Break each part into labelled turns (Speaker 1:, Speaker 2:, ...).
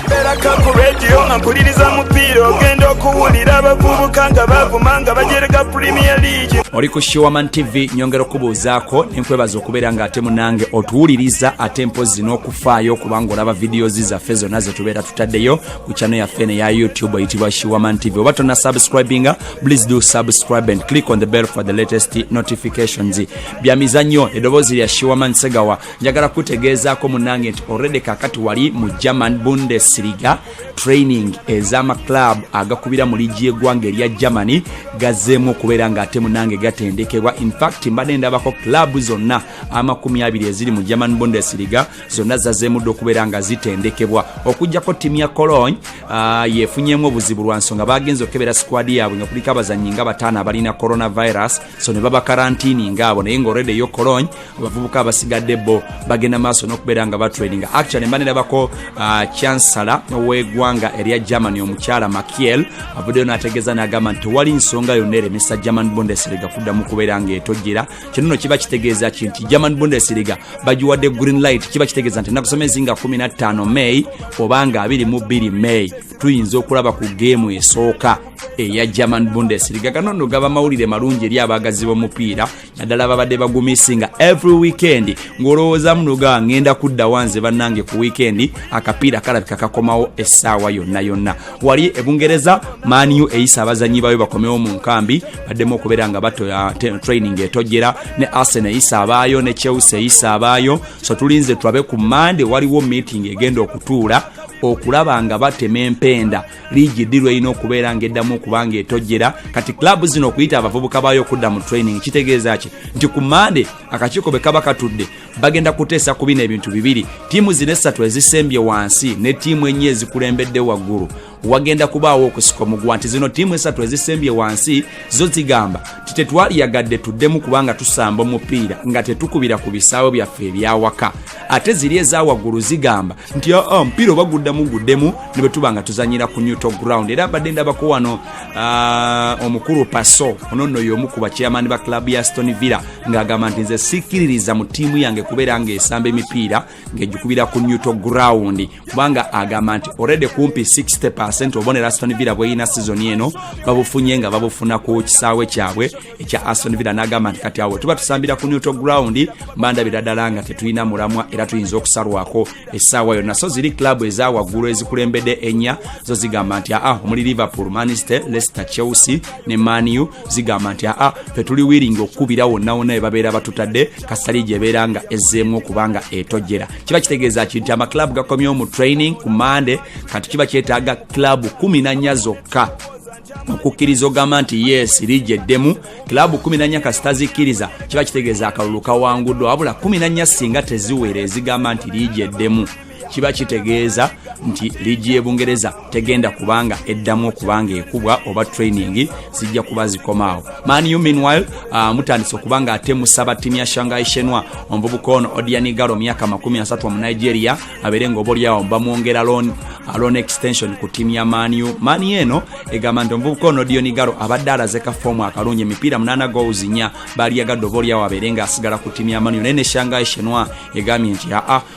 Speaker 1: Beraka ku radio mpuliriza mupiira ogenda okuwulira abavubuka nga bavuma nga bajereka Premier League. Oli ku Shiwaman TV nyongera okubuuzaako nenkwebaza okubeera nga ate munange otuwuliriza ate mpozi n'okufaayo kubanga olaba videos zaffe zonna ze tubeera tutaddeyo ku channel yaffe ne ya YouTube eyitibwa Shiwaman TV. Oba tonna subscribinga, please do subscribe and click on the bell for the latest notifications. Bya mizannyo eddoboozi lya Shiwaman Segawa njagala kutegeezaako munange nti already kakati wali mu German Bundesliga training ezama club agakubira mu ligi y'eggwanga erya Germany gazeemu okubeera nga ate munange gatendekebwa. In fact mbadde ndabako club zonna 20 eziri mu German Bundesliga zonna zazeemudde okubeera nga zitendekebwa okujjako ttiimu ya Cologne yeefunyeemu obuzibu lwa nsonga bagenze okebera squad yaabwe nga kuliko abazannyi nga bataano abalina coronavirus so ne baba karantini ngaabo naye ng'olredde yo Cologne abavubuka abasigadde bo bagenda maaso n'okubeera nga batraininga. Actually mbadde ndabako chancellor w'eggwanga erya Germany omukyala Makiel avuddeyo n'ategeeza n'agamba nti tewali nsonga yonna eremesa German Bundesliga kuddamu kubeera ng'etojjera. Kino kiba kitegeeza nti German Bundesliga bagiwadde green light, kiba kitegeeza nti nakusoma ezinga 15 May oba nga 22 May tuyinza okulaba ku geemu esooka eya German Bundesliga. Gano nno gaba mawulire malungi eri abaagazi b'omupiira naddala babadde bagumisinga every weekend ng'olowooza munoga ngenda kudda wanze bannange ku weekend akapiira kalabika kakomawo essaawa yonna. Wali ebungereza Man U eyisa abazannyi bayo bakomewo mu nkambi baddemu okubeera nga batoya training etojjera, ne Arsenal eyisa abaayo ne Chelsea eyisa abaayo. So tulinze tulabe ku Monday waliwo meeting egenda okutuula okulaba nga batema empenda ligi dirwe ino okubeera ngeddamu okubanga etojjera. Kati club zino okuyita abavubuka bayo okudda mu training kitegeeza ki nti ku Monday akakiiko bwe kaba katudde bagenda kuteesa ku bino ebintu bibiri. Ttiimu zino essatu ezisembye wansi ne ttiimu ennya ezikulembedde waggulu wagenda kubaawo okusika omugwa nti zino ttiimu essatu ezisembye wansi zo zigamba tetwaliyagadde tuddemu kubanga tusamba omupiira nga tetukubira ku bisaawe byaffe ebyawaka. Ate ziri ezawaggulu zigamba nti omupiira oba guddemu ne bwe tuba nga tuzanyira ku neutral ground. Era mbadde ndabako wano omukulu Paso ono nno y'omu ku bachairman ba club ya Aston Villa ng'agamba nti nze sikkiririza mu ttiimu yange kubeera ng'esamba emipiira ng'egikubira ku neutral ground kubanga agamba nti already kumpi 60% obonera Aston Villa bweyina season eno babufunye nga babufuna ku kisaawe kyabwe ekya Aston Villa. N'agamba nti kati awo tuba tusambira ku neutral ground mbandabira ddala nga tetulina mulamwa era tuyinza okusalwako essaawa yonna. So ziri club ezawaggulu ezikulembedde ennya zo zigamba nti omuli Liverpool, Manchester, Leicester, Chelsea ne Man U zigamba nti fe tuli willing okukubira wonna wonna babeera batutadde kasali gyebeera nga ezzeemu okubanga etojjera. Kiba kitegeeza nti amaklabu gakomyewo mu training ku Monday kati kiba kyetaaga club 14 zokka okukkiriza ogamba nti yes ligi eddemu. Club 14 kasitazikkiriza kiba kitegeeza akalulu kawanguddwa wabula 14 singa teziwera ezigamba nti ligi eddemu kiba kitegeeza nti ligi y'Ebungereza tegenda kubanga eddamu okubanga ekubwa oba training zijja kuba zikomaawo. Man U meanwhile mutandise okubanga ate musaba ttiimu ya Shanghai Shenhua omuvubuka ono Odion Igalo myaka 30 mu Nigeria abeere ng'obolyawo bamwongera loan extension ku ttiimu ya Man U. Man U eno egamba nti omuvubuka ono Odion Igalo abadde alaze ka foomu akalungi emipiira 8 goals 4 baali yagadde obolyawo abeere ng'asigala ku ttiimu ya Man U. Naye ne Shanghai Shenhua egambye nti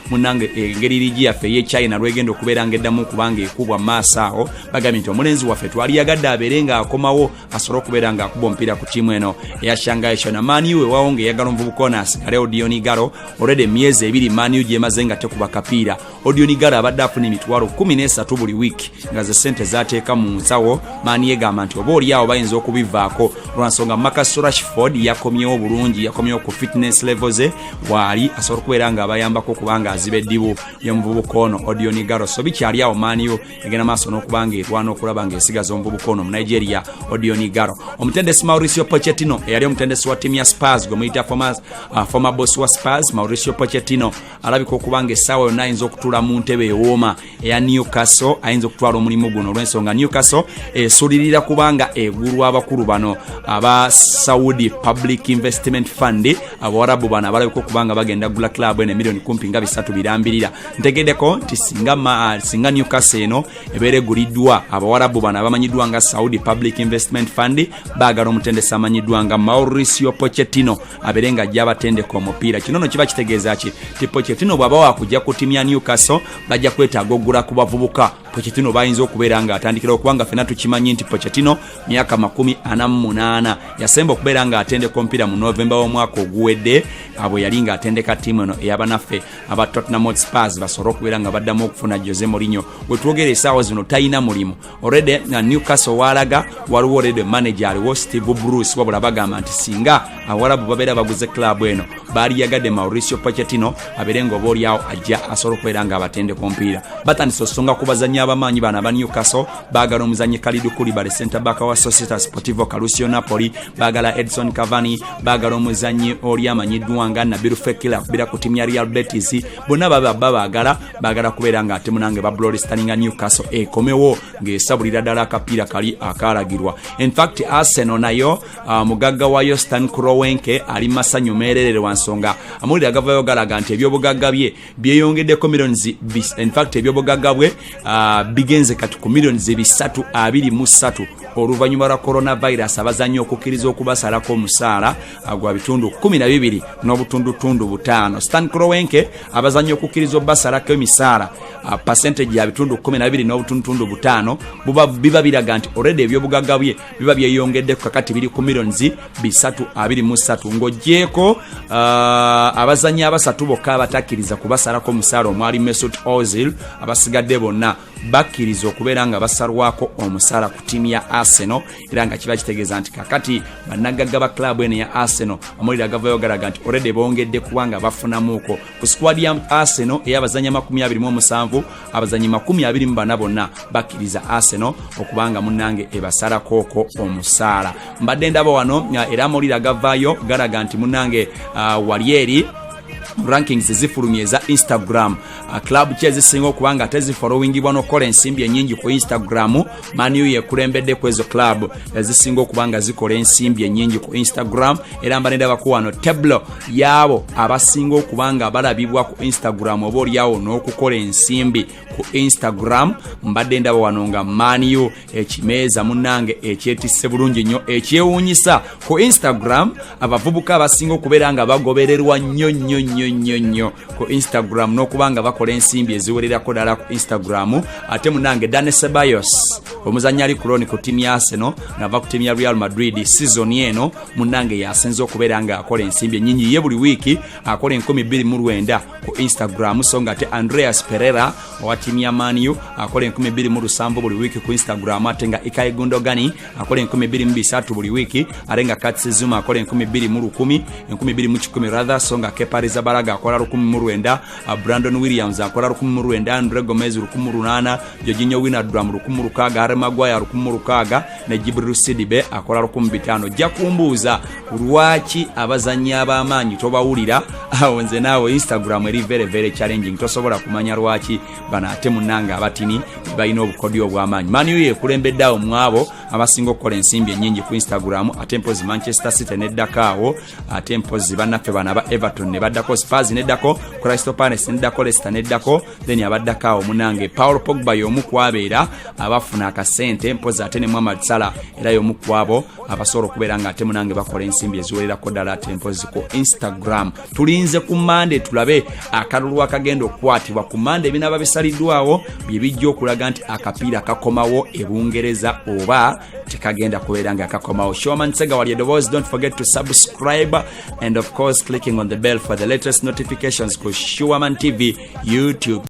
Speaker 1: munange engeri ligi yaffe ye China lwegenda okubeera ng'eddamu kubanga ekubwa maaso awo bagambye nti omulenzi waffe twali yagadde abeere ng'akomawo asobole okubeera ng'akuba omupiira ku ttiimu eno eya Shanghai Shenhua. Man U weewaawo ng'eyagala omuvubuka ono asigale Odion Igalo already emyezi 2 Man U gyemaze nga tekuba kapiira. Odion Igalo abadde afuna emitwalo 13 buli wiiki nga ze ssente zaateeka mu nsawo. Man U egamba nti oba oliawo bayinza okubivaako lwansonga Marcus Rashford yakomyewo bulungi, yakomyewo ku fitness level ze waali asobola okubeera ng'abayambako kubanga aziba eddibu y'omuvubuka ono Odion Igalo. So bikyali awo Man U egenda maaso n'okubanga erwana okulaba ng'esigaza omuvubuka ono mu Nigeria Odion Igalo. Omutendesi Mauricio Pochettino eyali omutendesi wa ttiimu ya Spurs gwe muyita former boss wa Spurs Mauricio Pochettino alabika okubanga essaawa yonna ayinza okutuula mu ntebe ewooma eya new Newcastle ayinza okutwala omulimu guno olw'ensonga Newcastle esulirira kubanga egulwa abakulu bano aba Saudi Public Investment Fund abawarabu bano abalabika kubanga bagenda gula club ene milioni kumpi nga 3 birambirira. Ntegeddeko nti singa Newcastle eno ebere guliddwa abawarabu bano abamanyiddwa nga Saudi Public Investment Fund bagala omutendesi amanyiddwa nga Mauricio Pochettino aberenga ajja abatendeka omupiira. Kino no kiba kitegeeza ki ti Pochettino bw'aba wakujja ku timu ya Newcastle bajja kwetaaga oggula ku bavubuka. Pochettino bayinza okubeera nga atandikira okubanga ffenna tukimanyi nti Pochettino myaka 48 yasemba okubeera nga atendeka omupiira mu November w'omwaka oguwedde abo yali nga atendeka timu eno ey'abanaffe aba Tottenham Hotspurs basobole okubeera nga baddamu okufuna Jose Mourinho. Bwe twogera essaawa zino talina mulimu already Newcastle walaga waliwo already manager aliwo Steve Bruce wabula bagamba nti singa Awarabu babeera baguze club eno baali yagadde Mauricio Pochettino abeerenga oba oliawo ajja asobola okubeera nga abatendeka omupiira. Batandise osonga ku bazannyi abamanyi bano aba Newcastle baagala omuzannyi Kalidou Koulibaly center back wa Società Sportivo Calcio Napoli, baagala Edson Cavani, baagala omuzannyi oli amanyiddwa nga Nabil Fekir akubira ku timu ya Real Betis. Bonna baagala kubeera nga ate munange ba Bloodstainga Newcastle ekomewo ng'esabulira ddala akapiira kali akalagirwa. In fact Arsenal nayo mugagga wayo Stan Kroenke ali masanyu mererere wansonga amulira agavayo galaga nti ebyobugagga bye byeyongeddeko millions. In fact ebyobugagga bwe bigenze kati ku millions 323 oluvannyuma lwa coronavirus abazannyi okukkiriza okubasalako omusaala agwa bitundu 12 n'obutundutundu 5. Stan Kroenke abazannyi okukkiriza obasalako emisaala percentage ya bitundu 12 n'obutundutundu 5 biba biraga nti already ebyobugagga bye biba byeyongedde kakati biri ku millions 323 ng'ogyeko abazannyi abasatu bokka abatakkiriza kubasalako omusaala omwali Mesut Ozil abasigadde bonna bakkiriza okubeera nga basalwako omusaala ku timu ya Arsenal era nga kiba kitegeeza nti kakati bannagagga ba club eno ya Arsenal amulira agavayo galaga nti already bongedde kubanga bafunamuuko ku squad ya Arsenal ey'abazannyi 27 abazannyi 24 bonna bakkiriza Arsenal okubanga munnange ebasalakoko omusaala. Mbadde ndaba wano era amulira agavayo galaga nti munnange walieri rankings zifulumye za Instagram club che zisinga okubanga atezi followingibwa n'okola ensimbi ennyingi ku Instagram. Man U yekulembedde ku ezo club ezisinga okubanga zikola ensimbi ennyingi ku Instagram era mbanenda bakuwano table yabo abasinga okubanga balabibwa ku Instagram oba oliawo n'okukola ensimbi ku Instagram. Mbadde ndaba wano nga Man U ekimeeza munnange ekyetisse bulungi nnyo ekyewuunyisa ku Instagram abavubuka abasinga okubeera nga bagobererwa nnyo ku Instagram n'okubanga bakola ensimbi eziwererako ddala ku Instagram. Ate munange Dani Ceballos omuzannyi ali kuloni ku timu ya Arsenal ng'ava ku timu ya Real Madrid season eno munange yasenza okubeera nga akola ensimbi ennyingi ye buli wiiki akola 29 ku Instagram. So nga ate Andreas Pereira owa timu ya Man U akola 27 buli wiiki ku Instagram. Ate nga Ilkay Gundogan akola 23 buli wiiki ate nga Kats Zuma akola 2010 rather. So nga Kepa Arrizabalaga akola 19, Brandon Williams akola 19, Andre Gomez 18, Jorginho Wijnaldum 16, Harry Maguire 16 ne Djibril Sidibe akola 15. Jja kumbuuza lwaki abazannyi ab'amaanyi tobawulira awo nze naawe Instagram eri very challenging tosobola kumanya lwaki bana ate munnange abatini balina obukodyo obw'amaanyi. Man U yekulembeddeawo mwabo abasinga okukola ensimbi ennyingi ku Instagram ate mpozi Manchester City neddakaawo ate mpozi bannaffe bana aba Everton ne baddako, Spurs neddako, Crystal Palace neddako, Leicester neddako, then abaddakaawo munange Paul Pogba y'omu kw'abeera abafuna akasente mpozi ate ne Mohamed Salah era y'omu kw'abo abasobola okubeera nga ate munange bakola ensimbi eziwererako ddala ate mpozi ku Instagram. Tulinze ku Monday tulabe akalulu akagenda okukwatibwa ku Monday binaba bisaliddwawo bye bijja okulaga nti akapiira kakomawo e Bungereza oba tekagenda kubeera nga kakomawo. Showman Sega wali eddoboozi. Don't forget to subscribe and of course clicking on the bell for the latest notifications ku Showman TV YouTube.